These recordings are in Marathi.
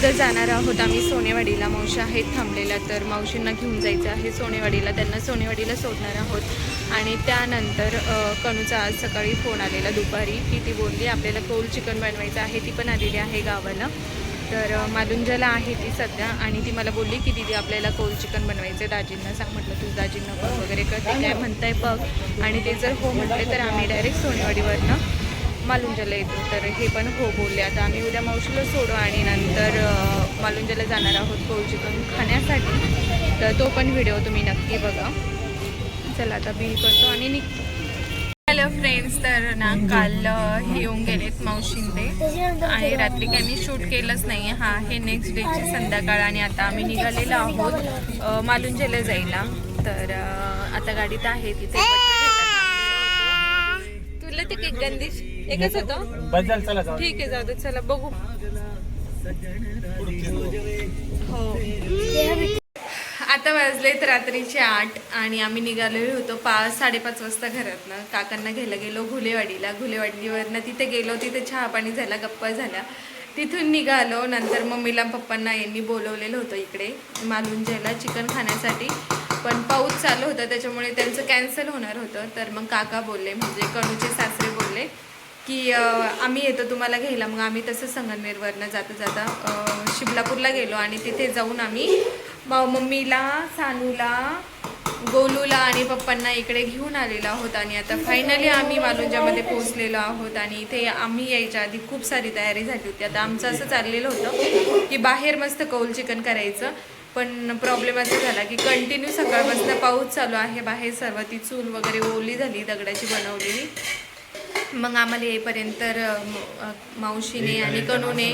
उद्या जाणार आहोत आम्ही सोनेवाडीला. मावशी आहेत थांबलेल्या, तर मावशींना घेऊन जायचं आहे सोनेवाडीला. त्यांना सोनेवाडीला सोडणार आहोत. आणि त्यानंतर कणूचा आज सकाळी फोन आलेला दुपारी की ती बोलली आपल्याला कोल्ड चिकन बनवायचं आहे. ती पण आलेली आहे गावाला. तर मालुंजाला आहे ती सध्या. आणि ती मला बोलली की दीदी आपल्याला कोल्ड चिकन बनवायचं आहे, दाजींना सांग. म्हटलं तू दाजींना बघ वगैरे कर, ते काय म्हणताय बघ. आणि ते जर हो म्हटले तर आम्ही डायरेक्ट सोनेवाडीवरनं मालुंजाला येतो. तर हे पण हो बोलले. आता आम्ही उद्या मावशीला सोडू आणि नंतर मालुंजाला जाणार आहोत कोल्ड चिकन खाण्यासाठी. तर तो पण व्हिडिओ तुम्ही नक्की बघा. चला आता बिल करतो आणि हॅलो फ्रेंड्स, तर ना काल हे येऊन गेलेत मावशींते आणि रात्री काही मी शूट केलंच नाही. हा हे नेक्स्ट डेची संध्याकाळ आणि आता आम्ही निघालेलो आहोत मालुंजाला जायला. तर आता गाडीत आहे तिथे. तुला ते केक गंदीश एकच होतं, ठीक आहे जाऊ दे. चला बघू. हो आता वाजलेत रात्रीचे 8 आणि आम्ही निघालेलो होतो 5-5:30 वाजता घरातनं. काकांना घ्यायला गेलो घुलेवाडीला. घुलेवाडीवरनं तिथे गेलो, तिथे चहा पाणी झाला, गप्पा झाल्या. तिथून निघालो. नंतर मम्मीला पप्पांना यांनी बोलवलेलं होतं इकडे मालुंजाला चिकन खाण्यासाठी, पण पाऊस चालू होता त्याच्यामुळे त्यांचं कॅन्सल होणार होतं. तर मग काका बोलले, म्हणजे कणूचे सासरे बोलले की आम्ही येतो तुम्हाला घ्यायला. मग आम्ही तसं संगमनेरवरनं जाता जाता शिबलापूरला गेलो आणि तिथे जाऊन आम्ही मम्मीला, सानूला, गोलूला आणि पप्पांना इकडे घेऊन आलेलो आहोत. आणि आता फायनली आम्ही मालुंजामध्ये पोहोचलेलो आहोत. आणि इथे आम्ही यायच्या आधी खूप सारी तयारी झाली होती. आता आमचं असं चाललेलं होतं की बाहेर मस्त कोल्ड चिकन करायचं, पण प्रॉब्लेम असा झाला की कंटिन्यू सकाळपासून पाऊस चालू आहे बाहेर. सर्व ती चूल वगैरे ओली झाली दगडाची बनवलेली. मग आम्हाला येईपर्यंत मावशीने आणि कणूने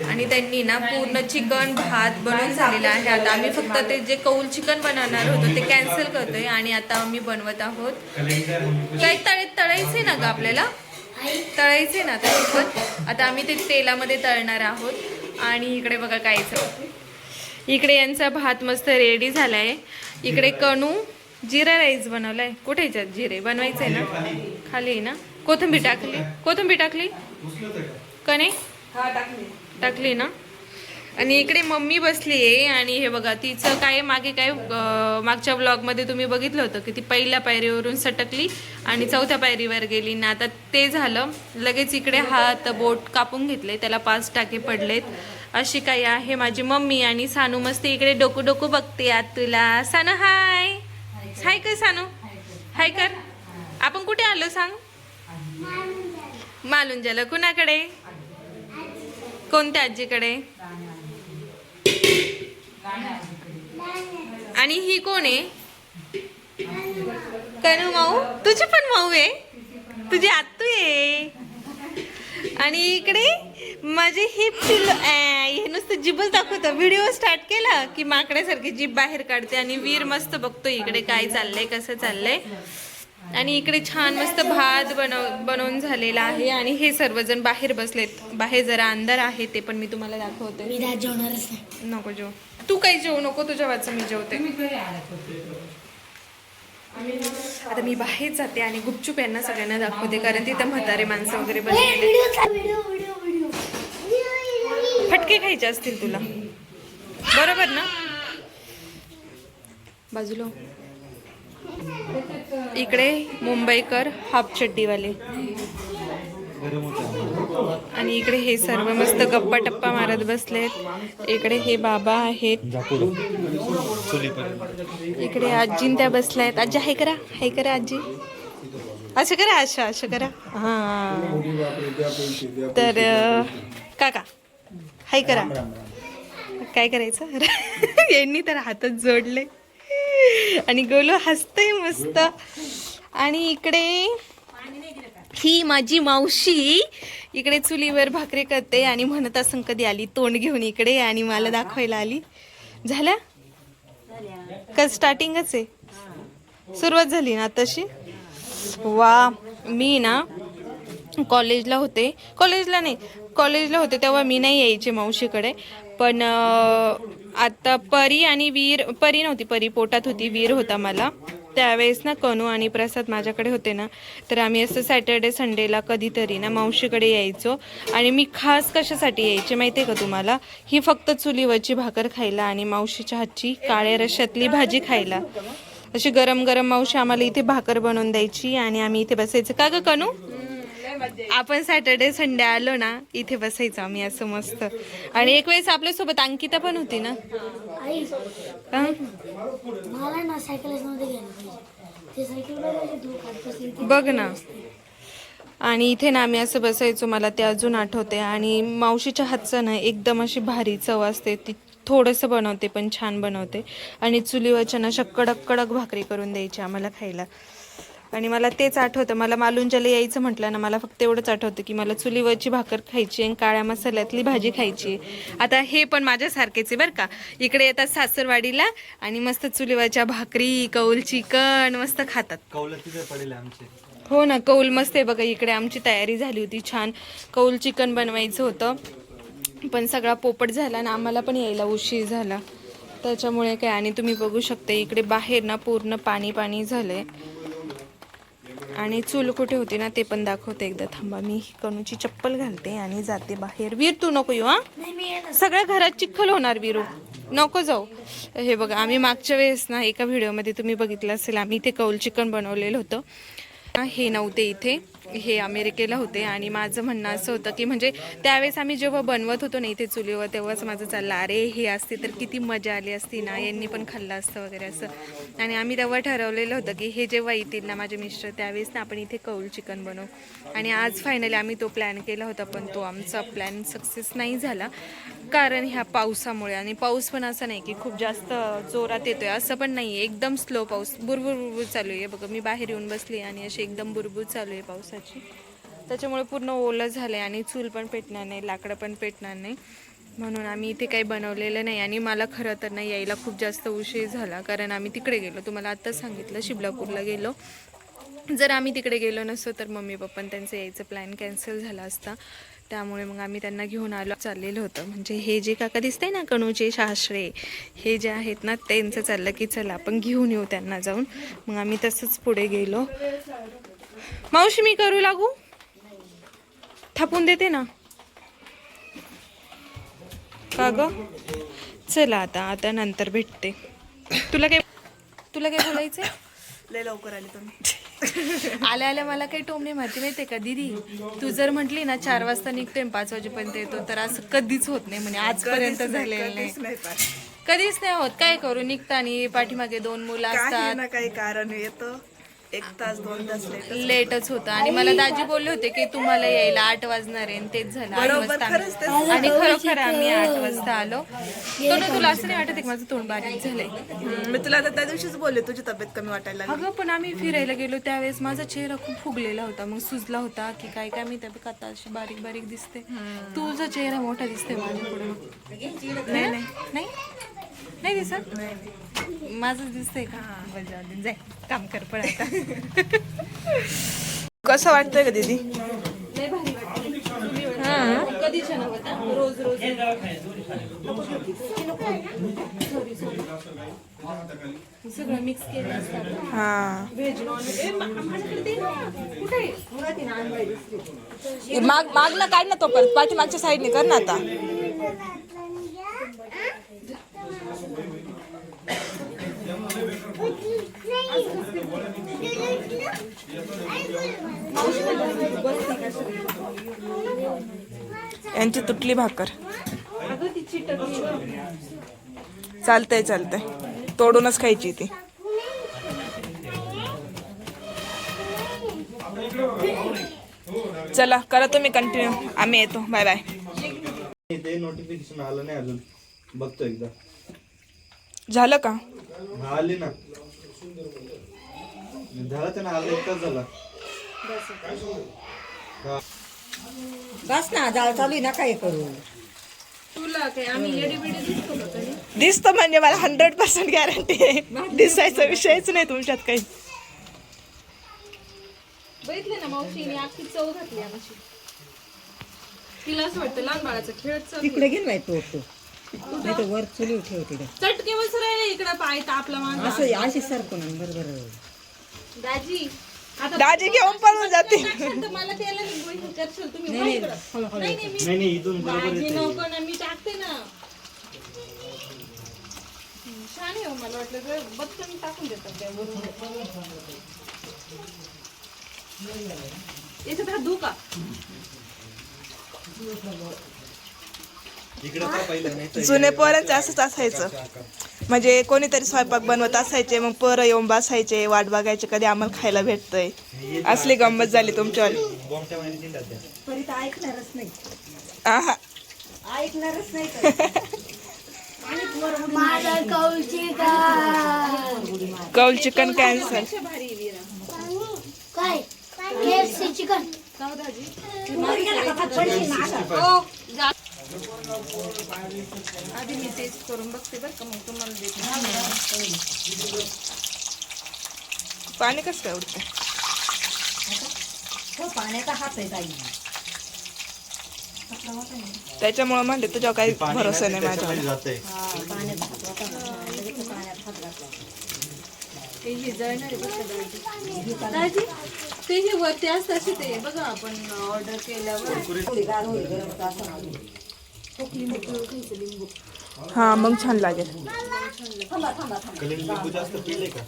आणि त्यांनी ना पूर्ण चिकन भात बनवून झालेला आहे. आता आम्ही फक्त ते जे कौल चिकन बनवणार होतो ते कॅन्सल करतोय आणि आता आम्ही बनवत आहोत. काही तळायचे ना ग आपल्याला, तळायचे ना आता चिकन. आता आम्ही ते तेलामध्ये तळणार आहोत. आणि इकडे बघा कायचं, इकडे यांचा भात मस्त रेडी झालाय. इकडे कणू जिरा राईस बनवलाय. कुठे जिरे बनवायचे ना, खाली ना. कोथिंबीर टाकली कणे टाकली ना. आणि इकडे मम्मी बसली आहे. आणि हे बघा तिचं काय मागे काय मागच्या ब्लॉगमध्ये तुम्ही बघितलं होतं की ती पहिल्या पायरीवरून सटकली आणि 4थ्या पायरीवर गेली ना. आता ते झालं लगेच. इकडे हात बोट कापून घेतले, त्याला 5 टाके पडलेत. अशी काही आहे माझी मम्मी. आणि सानू मस्त इकडे डोकू डोकू बघते आत तुला. सानू हाय हाय कर, सानू हाय कर. आपण कुठे आलो सांग? मालुंजाला. कुणाकडे? कोणत्या आजीकडे? आणि ही कोण आहे? कणू माऊ. तुझी पण माऊ आहे, तुझी आत्तू आहे. आणि इकडे माझे ही पिल्लू हे नुसतं जिभच दाखवतं. व्हिडिओ स्टार्ट केला की माकड्यासारखी जीभ बाहेर काढते. आणि वीर मस्त बघतो इकडे काय चाललंय, कसं चाललंय. आणि इकडे छान मस्त भात बनवून झालेला आहे. आणि हे सर्वजण बाहेर बसलेत. बाहेर जरा अंधार आहे, ते पण मी तुम्हाला दाखवते. नको जेव, तू काही जेवू नको, तुझ्या वाचं मी जेवते. आता मी बाहेर जाते आणि गुपचूप यांना सगळ्यांना दाखवते, कारण तिथं म्हातारे माणसं वगैरे बसलेले. फटके खायचे असतील तुला, बरोबर ना? बाजूला इकडे मुंबईकर हाफ चड्डीवाले. आणि इकडे हे सर्व मस्त गप्पा टप्पा मारत बसलेत. इकडे हे बाबा आहेत. इकडे आजीन त्या बसल्यात. आजी हाय करा, हाय करा आजी. असं करा, असं करा. हा तर काका हाय करा. काय करायचं यांनी तर हातच जोडले. आणि गोलू हसतय मस्त. आणि इकडे ही माझी मावशी इकडे चुलीवर भाकरी करते आणि म्हणत असं कधी आली तोंड घेऊन इकडे आणि मला दाखवायला आली. झाल्या का? स्टार्टिंगच आहे, सुरुवात झाली ना तशी. वा. मी ना कॉलेजला होते तेव्हा मी नाही यायचे मावशीकडे. पण आता परी आणि वीर, परी नव्हती, परी पोटात होती, वीर होता मला. त्यावेळेस ना कनू आणि प्रसाद माझ्याकडे होते ना, तर आम्ही असं सॅटर्डे संडेला कधीतरी ना मावशीकडे यायचो. आणि मी खास कशासाठी यायचे माहिती आहे का तुम्हाला? ही फक्त चुलीवरची भाकर खायला आणि मावशीच्या हातची काळ्या रश्श्यातली भाजी खायला. अशी गरम गरम मावशी आम्हाला इथे भाकर बनवून द्यायची आणि आम्ही इथे बसायचं. का ग कनू? आपण सॅटर्डे संडे आलो ना इथे बसायचो आम्ही असं मस्त. आणि एक वेळेस आपल्यासोबत अंकिता पण होती ना. बघ ना. आणि इथे ना आम्ही असं बसायचो, मला ते अजून आठवते. आणि मावशीच्या हातचं ना एकदम अशी भारी चव असते. ती थोडंसं बनवते पण छान बनवते. आणि चुलीवरच्या ना अशा कडक कडक भाकरी करून द्यायची आम्हाला खायला. आणि मला तेच आठवतं, मला मालुंजाला यायचं म्हटलं ना, मला फक्त एवढंच आठवतं की मला चुलीवरची भाकर खायची आणि काळ्या मसाल्यातली भाजी खायची. आता हे पण माझ्यासारखेच आहे बरं का. इकडे येतात सासरवाडीला आणि मस्त चुलीवरच्या भाकरी, कौल चिकन मस्त खातात. हो ना, कौल मस्त आहे बघा. इकडे आमची तयारी झाली होती छान. कौल चिकन बनवायचं होतं पण सगळा पोपट झाला ना, आम्हाला पण यायला उशीर झाला त्याच्यामुळे काय. आणि तुम्ही बघू शकता इकडे बाहेर ना पूर्ण पाणी पाणी झालंय. आणि चूल कुठे होती ना ते पण दाखवते एकदा. थांबा, मी कनूची चप्पल घालते आणि जाते बाहेर. वीर तू नको येऊ, हा सगळ्या घरात चिखल होणार वीरू, नको जाऊ. हे बघा, आम्ही मागच्या वेळेस ना एका व्हिडिओमध्ये तुम्ही बघितलं असेल, आम्ही इथे कौल चिकन बनवलेलं होतं. हे नव्हते इथे, हे अमेरिकेला होते. आणि माझं म्हणणं असं होतं की म्हणजे त्यावेळेस आम्ही जेव्हा बनवत होतो ना इथे चुलीवर, तेव्हाच माझं चाललं अरे हे असते तर किती मजा आली असती ना, यांनी पण खाल्लं असतं वगैरे असं. आणि आम्ही तेव्हा ठरवलेलं होतं की हे जेव्हा येतील ना माझे मिस्टर, त्यावेळेस ना आपण इथे कौल चिकन बनवू. आणि आज फायनली आम्ही तो प्लॅन केला होता, पण तो आमचा प्लॅन सक्सेस नाही झाला कारण ह्या पावसामुळे. आणि पाऊस पण असं नाही की खूप जास्त जोरात येतोय, असं पण नाही, एकदम स्लो पाऊस, बुरबुर बुरबुर चालू आहे बघा. मी बाहेर येऊन बसली आणि अशी एकदम बुरबुर चालू आहे पावसाची. त्याच्यामुळे पूर्ण ओलं झालं आहे आणि चूल पण पेटणार नाही, लाकडं पण पेटणार नाही, म्हणून आम्ही इथे काही बनवलेलं नाही. आणि मला खरं तर नाही यायला खूप जास्त उशीर झाला कारण आम्ही तिकडे गेलो, तुम्हाला आत्ताच सांगितलं शिबलापूरला गेलो. जर आम्ही तिकडे गेलो नसतो तर मम्मी पप्पा त्यांचं यायचं प्लॅन कॅन्सल झाला असता. त्यामुळे मग आम्ही त्यांना घेऊन चाललेलं होतं. म्हणजे हे जे काका दिसतंय ना कनूचे सासरे, हे जे आहेत ना त्यांचं चाललं की चला आपण घेऊन येऊ त्यांना जाऊन. मग आम्ही तसंच पुढे गेलो. मावशी मी करू लागू? थापून देते ना का ग? चला आता नंतर भेटते. तुला काय बोलायचंय? लय लवकर आली तुम्ही. आल्या मला काही टोमणे मारते माहितीये का दीदी, तू जर म्हटली ना 4 वाजता निघतोय 5 वाजेपर्यंत येतो, तर असं कधीच होत नाही म्हणे, आजपर्यंत झालेलं नाही. कधीच नाही होत. काय करू, निघतानी पाठीमागे 2 मुलं असतात, काही कारण येतं 1 तास 2 तास लेटच होतं. आणि मला दाजी बोलले होते की तुम्हाला यायला 8 वाजणार आहे, तेच झालं 8 वाजता. आणि खरोखर आम्ही 8 वाजता आलो. तुला असं नाही वाटत की माझं तोंड बारीक झालंय? मी तुला आता त्या दिवशीच बोलले तुझी तब्येत कमी वाटायला लागली. अगं पण आम्ही फिरायला गेलो त्यावेळेस माझा चेहरा खूप फुगलेला होता, मग सुजला होता की काय मी त्या आता अशी बारीक बारीक दिसते. तुझा चेहरा मोठा दिसते माझ्या पुढे. नाही दिसत? माझं दिसतंय का? बरं जाय, काम कर पण आता. कसं वाटतंय का दीदी? कधी छान होता रोज रोज सगळं मिक्स केलं असतं. हा, व्हेज मागला काढ ना तो, परत पाठीमागच्या साईडने कर ना आता. यांची तुटली भाकर. चालतंय तोडूनच खायची ती. चला करा तुम्ही कंटिन्यू, आम्ही येतो. Bye bye. ते नोटिफिकेशन आलं नाही अजून, बघतो एकदा. झालं का? आले ना, झालं त्यानं, आलं 1 तास झाला. बस ना, जाळ चालू आहे ना, काय करू. तुला काय आम्ही एडीबीडी दिसतो का कधी? दिसतं म्हणजे मला 100% गॅरंटी आहे. दिसायचा विषयच नाही तुमच्यात काही. बघितले ना मावशीने आखी चव घातली आमची. तिला असं वाटतं लहान बाळाचा खेळच तिकडे गेल बाई तो नाही तर वर चुली ठेव तिकडे. चटके बस राहिले इकडे पाय तापला माझा. असं अशी सरकून बरोबर. दाजी आता दाजी घेऊन पळून जाते. टाकशाल तर मला त्याला लिंबू हे करशाल तुम्ही. नाही, काय करत? नाही नाही मी नाही इथून बरोबर दाजी येते. नको ना मी टाकते ना. छान आहे हो, मला वाटलं तर बत्तन टाकून देतात त्यावरून. याच्यात हात धुऊ का? इकडे का पहिलं नाही तर जुने पोरांचं असंच असायचं. म्हणजे कोणीतरी स्वयंपाक बनवत असायचे, मग पोरं येऊन बसायचे, वाट बघायचे कधी आम्हाला खायला भेटतंय. असली गंमत झाली तुमच्यावाली. बॉम्बच्या माहिती चिंतात त्या. तरी तर ऐकणारच नाही. आहा. ऐकणारच नाही तर. कौल चिकन कॅन्सल. पेक्षा भारी आहे वीरा. काय KFC चिकन का हो दाजी? हो. हो, जा. आधी मी टेस्ट करून बघते बरं का, मग तुम्हाला देते. पाणी कसं काय उडतं? हो, पाण्याचा हात आहे ताई. त्याच्यामुळे म्हणले तुझ्या काही पाणी भरोसा ना नाही माझ्यावर. त्याच्यामध्ये जातंय. पाण्याचा हात होता ना. लगेच पाण्यात हात घातला. ते हे जळणार आहे बरं का दाजी. दाजी ते हे वरती असतं असे ते बघा आपण ऑर्डर केल्यावर. थोडी गार होईल गरम तर असं नाही. हा मग छान लागेल. थांबा थांबा थांबा. कलिंग लिंबू जास्त पिले का?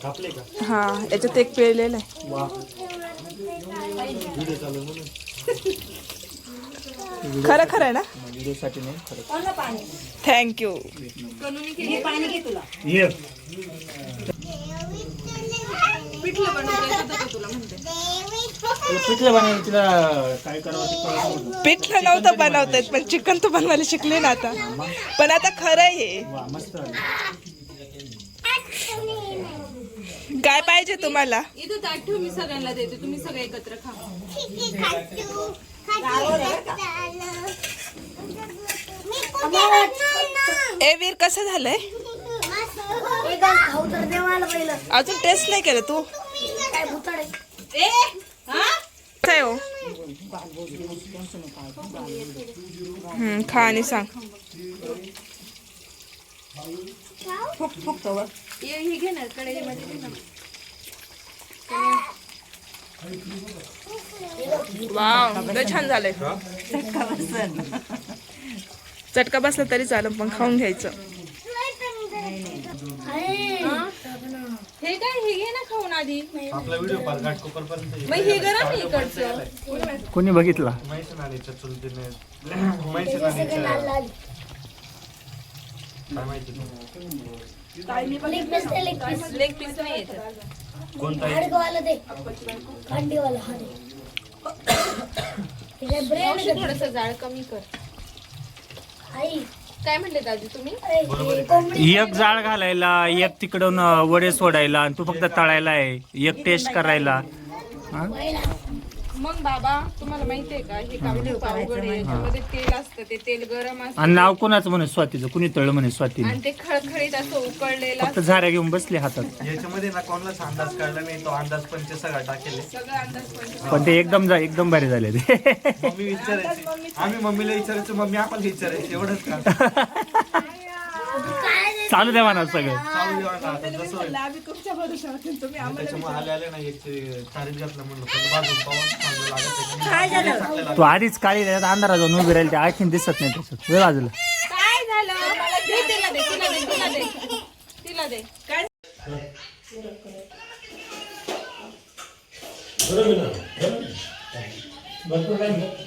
कापले का? हा याच्यात एक पिळलेलं आहे. वा व्हिडिओ चालू आहे म्हणून. खरं खरं आहे ना. व्हिडिओसाठी नाही खरं. कोणलं पाणी? थँक्यू. हे पाणी घे तुला. ये पिठलं बनवता येतं का तुला म्हणते? पिठलं बनवायला तिला काय करावं ते कळलं. पिठलं नव्हतं बनवता येत, पण चिकन तर बनवायला शिकले ना आता. पण आता खरं आहे हे. वा मस्त. काय पाहिजे तुम्हाला? इथं ताट ठेवून मी सगळ्यांना देते, तुम्ही सगळे एकत्र खा. ए वीर कसं झालंय? खाऊ तर देवाला पहिलं अजून टेस्ट नाही केलं तू? काय भुताड आहे. काय हो? खा आणि सांग. फुकतो वर. हे घे ना कढईमध्ये घे ना. वाव लय छान झालंय. चटका बसला तरी चालेल, पण खाऊन घ्यायचं. हे काय हे घे ना खाऊन आधी. आपला व्हिडिओ पार घाटकोपर पर्यंत मग हे गरम आहे इकडचं. कोणी बघितला? म्हैसून आलीच्या चुलतीने म्हैसून आलीच्या काय माहिती लेग पीस दे, लेग पीस. लेग पीस नाही येत. कोणता आहे? हाडकवाला दे, कांडीवाला हा दे. हे काय ब्रेड थोडस जाळ कमी कर. आई काय म्हणले दादी तुम्ही? हे कोंबडी एक जाळ घालायला, एक तिकडून वडे सोडायला, आणि तू फक्त तळायला आहे, एक टेस्ट करायला. हा? मग बाबा तुम्हाला माहितीये का हे काम खूप अवघड आहे. याच्यामध्ये तेल असतं, ते तेल गरम असतं आणि नाव कोणाचं म्हणे स्वातीचं, कुणी तळलं म्हणे स्वातीने. आणि ते खळखळीत असं उकळलेलं फक्त झाऱ्या घेऊन बसले हातात. याच्यामध्ये ना कोणालाच अंदाज कळला नाही. तो अंदाज पंच सगळा टाकेले. सगळं अंदाज पण. पण ते एकदम भारी झाले ते. मम्मी विचारायची, आम्ही मम्मीला विचारायचो, मम्मी आपल्याला विचारायची. एवढंच का चालू द्या म्हणा सगळं. चालू देवा ना आता जसं होईल. त्याच्यामुळे आले ना एक तारीख घातलं म्हणलं पण बाजून पाहून चांगलं लागत आहे. तू आधीच काळी त्याच्यात अंधारा जाऊन उभी राहील, ते आणखीन दिसत नाही त्याच्यात. वेळ बाजूला. काय झालं? दे तिला दे, तिला दे, तिला दे, तिला दे. काय बरोबर